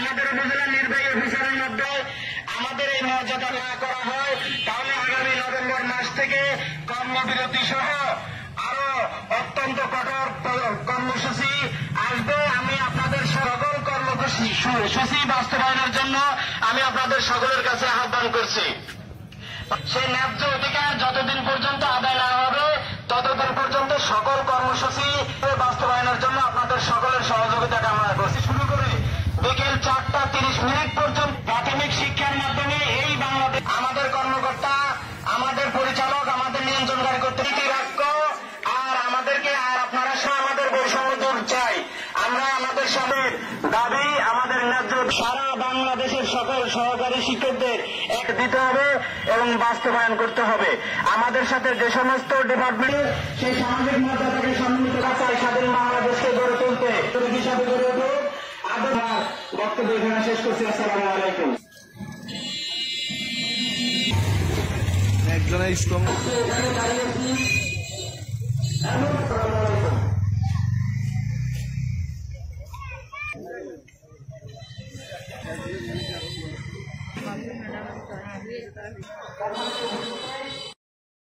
আমাদের উপজেলা নির্বাহী অফিসারের মধ্যে আমাদের এই মর্যাদা না করা হয়, তাহলে আগামী নভেম্বর মাস থেকে কর্মবিরতি সহ আরো অত্যন্ত কঠোর কর্মসূচি আসবে। আমি আপনাদের সকল কর্মসূচি বাস্তবায়নের জন্য আমি আপনাদের সকলের কাছে আহ্বান করছি। সেই ন্যায্য অধিকার যতদিন পর্যন্ত আদায় না হবে ততদিন পর্যন্ত সকল কর্মসূচি বাস্তবায়নের জন্য আপনাদের সকলের সহযোগিতা কামনা করছি। শুরু করে বিকেল 4:30 পর্যন্ত প্রাথমিক শিক্ষার মাধ্যমে এই বাংলাদেশ আমাদের কর্মকর্তা, আমাদের পরিচালক, আমাদের নিয়ন্ত্রণকারী কর্তৃপক্ষ রাখব। আর আমাদেরকে আর আপনারা সহ আমাদের বৈষম্য দূর চাই। আমরা আমাদের সাথে দাবি আমাদের ন্যায্য সারা বাংলাদেশের সকল সহকারী শিক্ষকদের এক দিতে হবে এবং বাস্তবায়ন করতে হবে। আমাদের সাথে যে সমস্ত ডিপার্টমেন্ট সেই সামাজিক মর্যাদাকে সম্মিলিত চাই স্বাধীন বাংলাদেশকে গড়ে তুলতে হিসাবে গড়ে উঠে আবার বক্তব্য এখানে শেষ করছি। আসসালামু আলাইকুম। একজনের স্ট্রং ম্যাডাম